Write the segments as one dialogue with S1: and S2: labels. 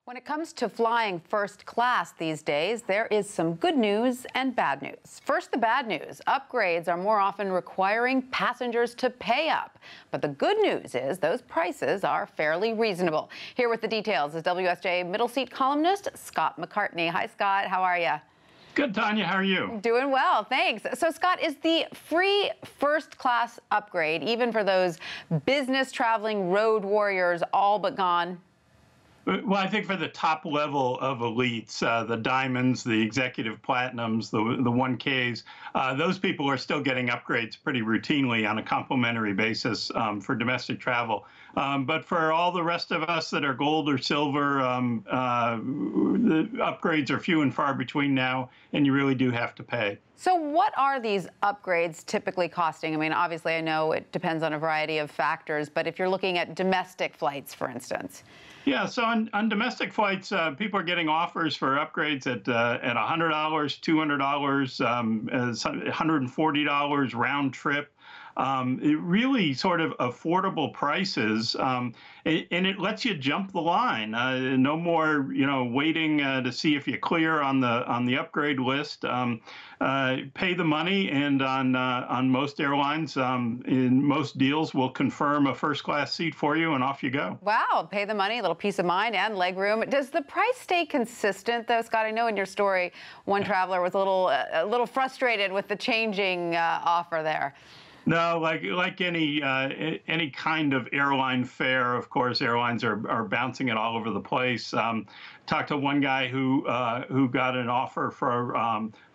S1: When it comes to flying first class these days, there is some good news and bad news. First, the bad news. Upgrades are more often requiring passengers to pay up. But the good news is those prices are fairly reasonable. Here with the details is WSJ middle seat columnist Scott McCartney. Hi, Scott. How are you?
S2: Good, Tanya. How are you?
S1: Doing well, thanks. So, Scott, is the free first class upgrade, even for those business traveling road warriors, all but gone?
S2: Well, I think for the top level of elites, the diamonds, the executive platinums, the 1Ks, those people are still getting upgrades pretty routinely on a complimentary basis for domestic travel. But for all the rest of us that are gold or silver, the upgrades are few and far between now, and you really do have to pay.
S1: So what are these upgrades typically costing? I mean, obviously, I know it depends on a variety of factors, but if you're looking at domestic flights, for instance.
S2: Yeah, so on domestic flights, people are getting offers for upgrades at $100, $200, $140 round trip. It really sort of affordable prices, and it lets you jump the line. No more, waiting to see if you clear on the upgrade list. Pay the money, and on most airlines, in most deals, will confirm a first class seat for you, and off you go.
S1: Wow, pay the money, a little peace of mind and leg room. Does the price stay consistent, though, Scott? I know in your story, one traveler was a little frustrated with the changing offer there.
S2: No, like any kind of airline fare, of course, airlines are bouncing it all over the place. Talked to one guy who got an offer for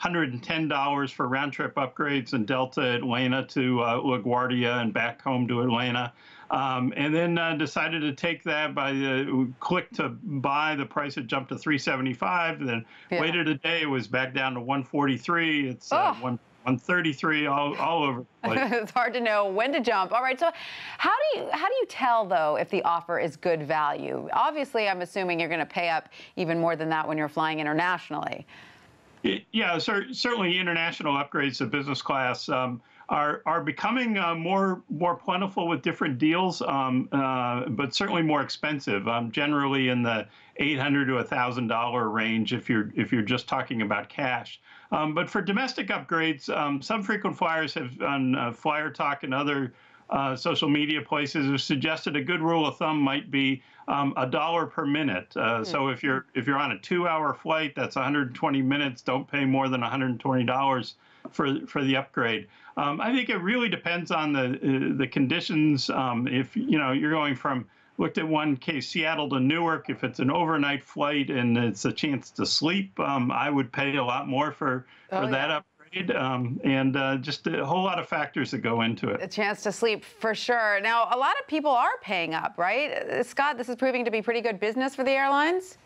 S2: $110 for round trip upgrades in Delta Atlanta to LaGuardia and back home to Atlanta. And then decided to take that by the click to buy. The price had jumped to $375. Then waited a day, it was back down to $143. It's 133 all over the place.
S1: It's hard to know when to jump. All right, so how do you tell, though, if the offer is good value? Obviously, I'm assuming you're going to pay up even more than that when you're flying internationally.
S2: Yeah, certainly international upgrades to business class are becoming more plentiful with different deals, but certainly more expensive. Generally in the $800 to $1,000 range if you're just talking about cash. But for domestic upgrades, some frequent flyers have on Flyer Talk and other social media places have suggested a good rule of thumb might be $1 per minute. So if you're on a 2-hour flight, that's 120 minutes. Don't pay more than $120 for the upgrade. I think it really depends on the conditions. If you're going from, looked at one case, Seattle to Newark. If it's an overnight flight and it's a chance to sleep, I would pay a lot more for that upgrade. And just a whole lot of factors that go into it.
S1: A chance to sleep, for sure. Now, a lot of people are paying up, right? Scott, this is proving to be pretty good business for the airlines?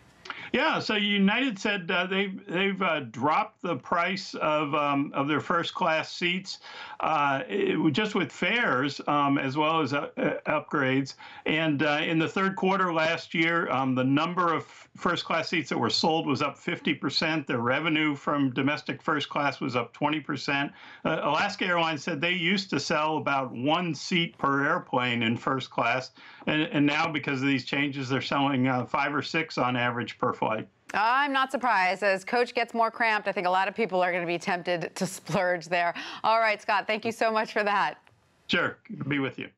S2: Yeah, so United said they've dropped the price of their first class seats just with fares as well as upgrades. And in the third quarter last year, the number of first class seats that were sold was up 50%. The revenue from domestic first class was up 20%. Alaska Airlines said they used to sell about 1 seat per airplane in first class, and now because of these changes, they're selling 5 or 6 on average per flight.
S1: I'm not surprised. As coach gets more cramped, I think a lot of people are going to be tempted to splurge there. All right, Scott, thank you so much for that.
S2: Sure. Good to be with you.